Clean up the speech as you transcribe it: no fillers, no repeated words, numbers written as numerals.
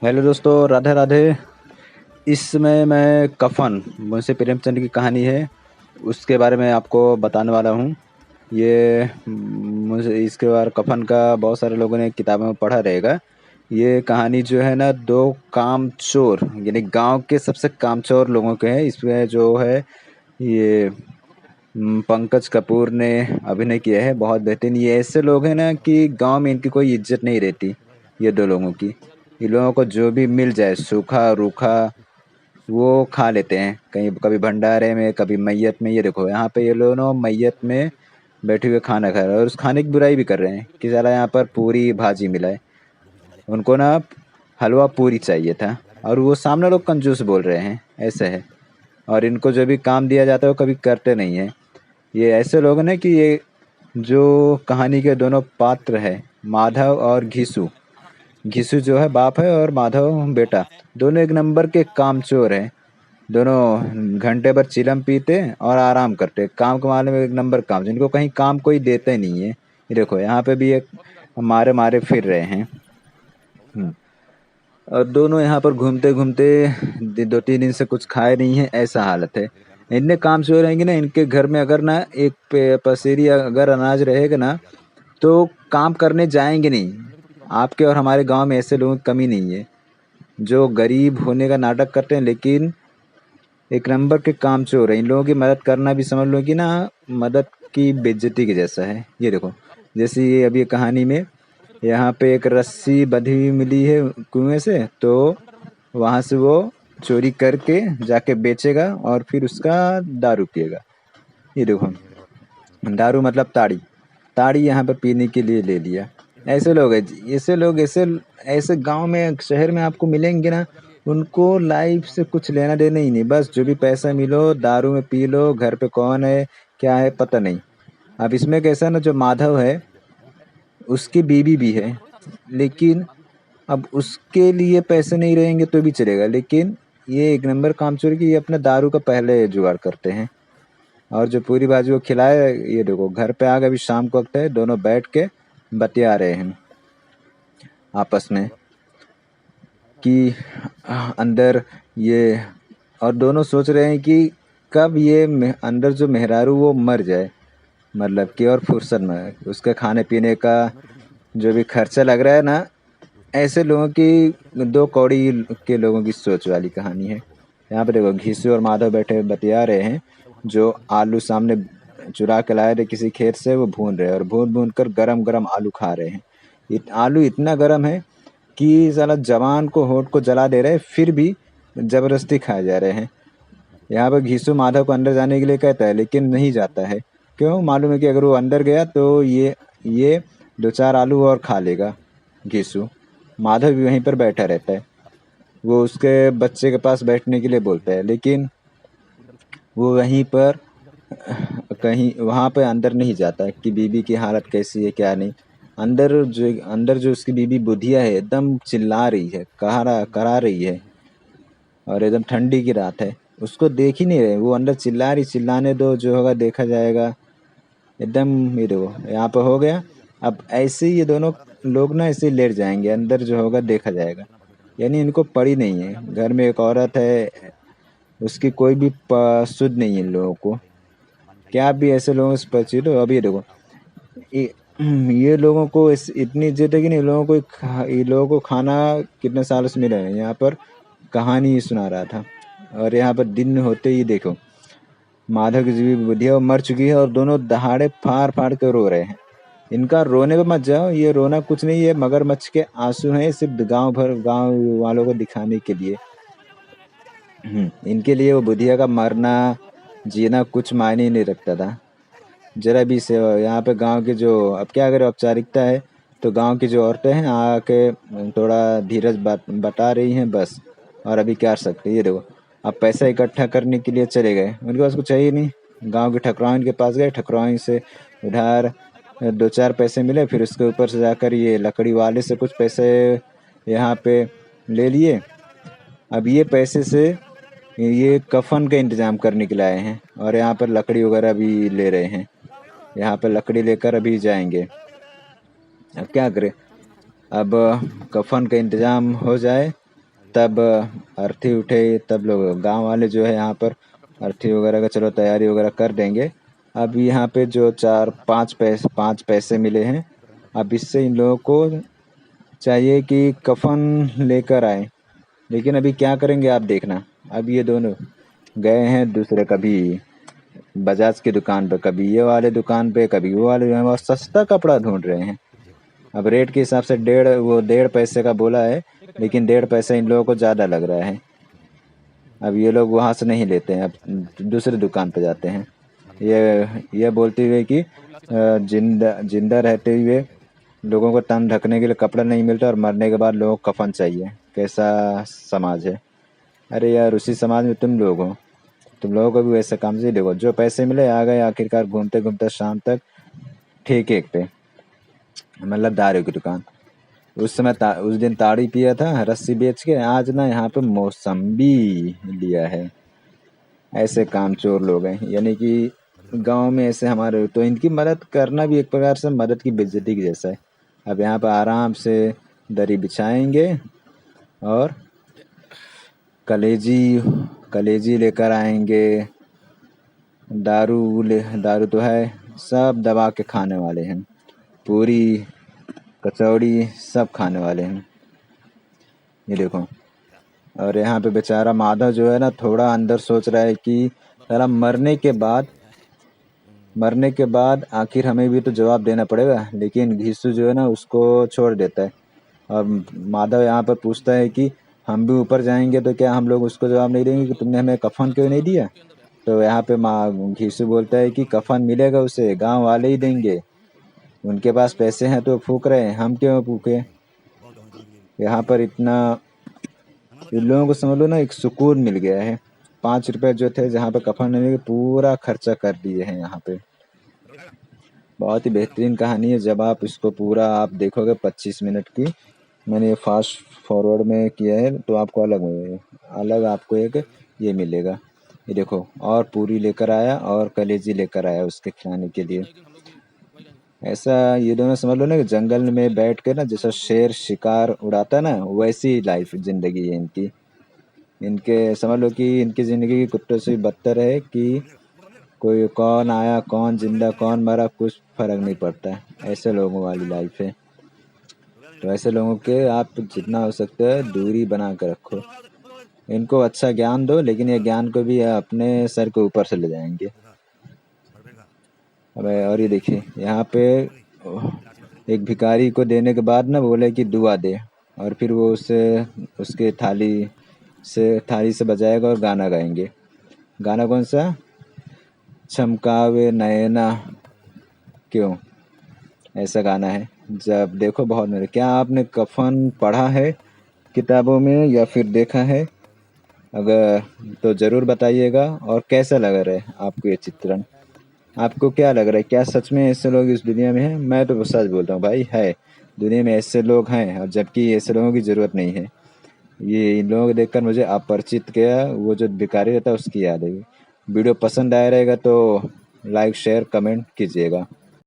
Hello दोस्तों, राधे राधे। इसमें मैं कफन मुंशी प्रेमचंद की कहानी है, उसके बारे में आपको बताने वाला हूँ। ये मुझे इसके बारे कफन का बहुत सारे लोगों ने किताबों में पढ़ा रहेगा। ये कहानी जो है ना, दो कामचोर यानी गांव के सबसे कामचोर लोगों के है। इसमें जो है ये पंकज कपूर ने अभिनय किया है, बहुत बेहतरीन। ये ऐसे लोग हैं ना कि गांव में इनकी कोई इज्जत नहीं रहती। ये दो लोगों की, इन लोगों को जो भी मिल जाए सूखा रूखा वो खा लेते हैं। कहीं कभी भंडारे में, कभी मैयत में। ये देखो यहाँ पे ये लोग मैयत में बैठे हुए खाना खा रहे हैं और उस खाने की बुराई भी कर रहे हैं कि साला यहाँ पर पूरी भाजी मिला है। उनको ना हलवा पूरी चाहिए था और वो सामने लोग कंजूस बोल रहे हैं, ऐसे है। और इनको जो भी काम दिया जाता है वो कभी करते नहीं है। ये ऐसे लोग हैं ना कि ये जो कहानी के दोनों पात्र है, माधव और घिसू। घिसू जो है बाप है और माधव बेटा, दोनों एक नंबर के कामचोर हैं। दोनों घंटे भर चिलम पीते और आराम करते, काम के मामले में एक नंबर काम, जिनको कहीं काम कोई देता ही नहीं है। ये देखो यहाँ पे भी एक मारे मारे फिर रहे हैं। हम्म। और दोनों यहाँ पर घूमते घूमते दो तीन दिन से कुछ खाए नहीं है, ऐसा हालत है। इतने काम चोर रहेंगे ना, इनके घर में अगर ना एक पसेरी अगर अनाज रहेगा ना तो काम करने जाएंगे नहीं। आपके और हमारे गांव में ऐसे लोगों की कमी नहीं है जो गरीब होने का नाटक करते हैं, लेकिन एक नंबर के कामचोर है। इन लोगों की मदद करना भी समझ लो कि ना मदद की बेइज्जती के जैसा है। ये देखो, जैसे ये अभी कहानी में यहाँ पे एक रस्सी बंधी हुई मिली है कुएं से, तो वहां से वो चोरी करके जाके बेचेगा और फिर उसका दारू पिएगा। ये देखो, दारू मतलब ताड़ी। ताड़ी यहाँ पर पीने के लिए ले लिया। ऐसे लोग हैं जी, ऐसे लोग ऐसे ऐसे गांव में शहर में आपको मिलेंगे ना। उनको लाइफ से कुछ लेना देना ही नहीं, बस जो भी पैसा मिलो दारू में पी लो। घर पे कौन है क्या है पता नहीं। अब इसमें कैसा ना, जो माधव है उसकी बीवी भी है, लेकिन अब उसके लिए पैसे नहीं रहेंगे तो भी चलेगा, लेकिन ये एक नंबर कामचोर की ये अपना दारू का पहले जुगाड़ करते हैं। और जो पूरी बाजी वो खिलाए, ये देखो घर पे आ गए, अभी शाम को वक्त है, दोनों बैठ के बतिया रहे हैं आपस में कि अंदर ये, और दोनों सोच रहे हैं कि कब ये अंदर जो मेहरारू वो मर जाए, मतलब कि और फुर्सत में उसके खाने पीने का जो भी खर्चा लग रहा है ना। ऐसे लोगों की दो कौड़ी के लोगों की सोच वाली कहानी है। यहाँ पे देखो घीसू और माधव बैठे बतिया रहे हैं। जो आलू सामने चुरा के लाए थे किसी खेत से, वो भून रहे हैं और भून भून कर गरम गरम आलू खा रहे हैं। आलू इतना गरम है कि साला जवान को होठ को जला दे रहे हैं, फिर भी जबरदस्ती खाए जा रहे हैं। यहाँ पर घीसू माधव को अंदर जाने के लिए कहता है, लेकिन नहीं जाता है। क्यों? मालूम है कि अगर वो अंदर गया तो ये दो चार आलू और खा लेगा घीसू। माधव भी वहीं पर बैठा रहता है। वो उसके बच्चे के पास बैठने के लिए बोलता है, लेकिन वो वहीं पर कहीं वहां पर अंदर नहीं जाता कि बीबी की हालत कैसी है क्या नहीं। अंदर जो उसकी बीबी बुधिया है, एकदम चिल्ला रही है, करा रही है। और एकदम ठंडी की रात है, उसको देख ही नहीं रहे, वो अंदर चिल्ला रही। चिल्लाने दो, जो होगा देखा जाएगा। एकदम ये देखो यहाँ पे हो गया। अब ऐसे ही ये दोनों लोग ना ऐसे ही लेट जाएंगे, अंदर जो होगा देखा जाएगा। यानी इनको पड़ी नहीं है, घर में एक औरत है, उसकी कोई भी सुध नहीं है इन लोगों को। क्या आप भी ऐसे लोगों से परिचित हो? अभी देखो ये, ये लोगों को इतनी इज्जत है कि नहीं, लोगों को ये लोगों को खाना कितने सालों से मिला है। यहाँ पर कहानी ही सुना रहा था, और यहाँ पर दिन होते ही देखो माधव की जीवी बुढ़िया मर चुकी है और दोनों दहाड़े फाड़ फाड़ के रो रहे हैं। इनका रोने पे मत जाओ, ये रोना कुछ नहीं है, मगरमच्छ के आंसू हैं, सिर्फ गांव वालों को दिखाने के लिए। इनके लिए वो बुढ़िया का मरना जीना कुछ मायने ही नहीं रखता था, जरा भी सेवा। यहाँ पे गांव के जो, अब क्या करें, औपचारिकता है, तो गांव की जो औरतें हैं आके थोड़ा धीरज बता रही हैं बस। और अभी क्या कर सकते हैं? ये देखो अब पैसा इकट्ठा करने के लिए चले गए, उनके पास कुछ चाहिए नहीं। गांव के ठकुराइन के पास गए, ठकुराइन से उधार दो चार पैसे मिले, फिर उसके ऊपर से जाकर ये लकड़ी वाले से कुछ पैसे यहाँ पे ले लिए। अब ये पैसे से ये कफन का इंतजाम करने के लिए आए हैं और यहाँ पर लकड़ी वगैरह भी ले रहे हैं। यहाँ पे लकड़ी लेकर अभी जाएंगे। अब क्या करें? अब कफन का इंतजाम हो जाए तब अर्थी उठे तब लोग गांव वाले जो है यहाँ पर अर्थी वगैरह का चलो तैयारी वगैरह कर देंगे। अब यहाँ पे जो 4-5 पैसे मिले हैं, अब इससे इन लोगों को चाहिए कि कफन लेकर आए। लेकिन अभी क्या करेंगे आप देखना। अब ये दोनों गए हैं दूसरे, कभी बजाज की दुकान पे, कभी ये वाले दुकान पे, कभी वो वाले दुकान पे, और सस्ता कपड़ा ढूंढ रहे हैं। अब रेट के हिसाब से 1.5 पैसे का बोला है, लेकिन 1.5 पैसा इन लोगों को ज़्यादा लग रहा है। अब ये लोग वहाँ से नहीं लेते हैं, अब दूसरी दुकान पे जाते हैं। ये बोलते हुए कि जिंदा जिंदा रहते हुए लोगों को तन ढकने के लिए कपड़ा नहीं मिलता और मरने के बाद लोगों को कफन चाहिए। कैसा समाज है। अरे यार, उसी समाज में तुम लोग हो। तुम लोगों को भी वैसे काम से देखो, जो पैसे मिले आ गए आखिरकार घूमते घूमते शाम तक ठेके पे, मतलब दारू की दुकान। उस दिन ताड़ी पिया था रस्सी बेच के, आज ना यहाँ पे मौसम्बी लिया है। ऐसे कामचोर लोग हैं, यानी कि गांव में ऐसे हमारे, तो इनकी मदद करना भी एक प्रकार से मदद की बेइज्जती की जैसा है। अब यहाँ पर आराम से दरी बिछाएंगे और कलेजी कलेजी लेकर आएंगे, दारू तो है, सब दबा के खाने वाले हैं, पूरी कचौड़ी सब खाने वाले हैं। ये देखो। और यहाँ पे बेचारा माधव जो है ना, थोड़ा अंदर सोच रहा है कि साला मरने के बाद आखिर हमें भी तो जवाब देना पड़ेगा। लेकिन घिसू जो है ना उसको छोड़ देता है। और माधव यहाँ पर पूछता है कि हम भी ऊपर जाएंगे तो क्या हम लोग उसको जवाब नहीं देंगे कि तुमने हमें कफन क्यों नहीं दिया। तो यहाँ पे घिसू बोलता है कि कफन मिलेगा उसे, गांव वाले ही देंगे, उनके पास पैसे हैं तो फूक रहे हैं, हम क्यों फूके। यहाँ पर इतना इन लोगों को समझ लो ना, एक सुकून मिल गया है। 5 रुपए जो थे जहाँ पे कफन नहीं मिले, पूरा खर्चा कर दिए हैं यहाँ पे। बहुत ही बेहतरीन कहानी है। जब आप इसको पूरा आप देखोगे 25 मिनट की, मैंने ये फास्ट फॉरवर्ड में किया है, तो आपको अलग आपको एक ये मिलेगा। ये देखो, और पूरी लेकर आया और कलेजी लेकर आया उसके खिलाने के लिए। ऐसा ये दोनों समझ लो ना कि जंगल में बैठ के ना, जैसा शेर शिकार उड़ाता ना, वैसी लाइफ जिंदगी है इनकी। इनके समझ लो कि इनकी जिंदगी की कुत्तों से बदतर है कि कोई कौन आया कौन जिंदा कौन मरा कुछ फर्क नहीं पड़ता है। ऐसे लोगों वाली लाइफ है। तो ऐसे लोगों के आप जितना हो सकता है दूरी बना कर रखो। इनको अच्छा ज्ञान दो, लेकिन ये ज्ञान को भी अपने सर के ऊपर से ले जाएंगे। और ये देखिए यहाँ पे एक भिखारी को देने के बाद ना बोले कि दुआ दे, और फिर वो उसके थाली से बजाएगा और गाना गाएंगे। गाना कौन सा? चमकावे नयना क्यों, ऐसा गाना है। जब देखो बहुत मेरे, क्या आपने कफन पढ़ा है किताबों में या फिर देखा है? अगर तो जरूर बताइएगा। और कैसा लग रहा है आपको ये चित्रण? आपको क्या लग रहा है, क्या सच में ऐसे लोग इस दुनिया में हैं? मैं तो सच बोलता हूँ भाई, है दुनिया में ऐसे लोग हैं, और जबकि ऐसे लोगों की ज़रूरत नहीं है। ये इन लोगों को देखकर मुझे अपरिचित किया वो जो भिखारी रहता है उसकी याद है। वीडियो पसंद आया रहेगा तो लाइक शेयर कमेंट कीजिएगा।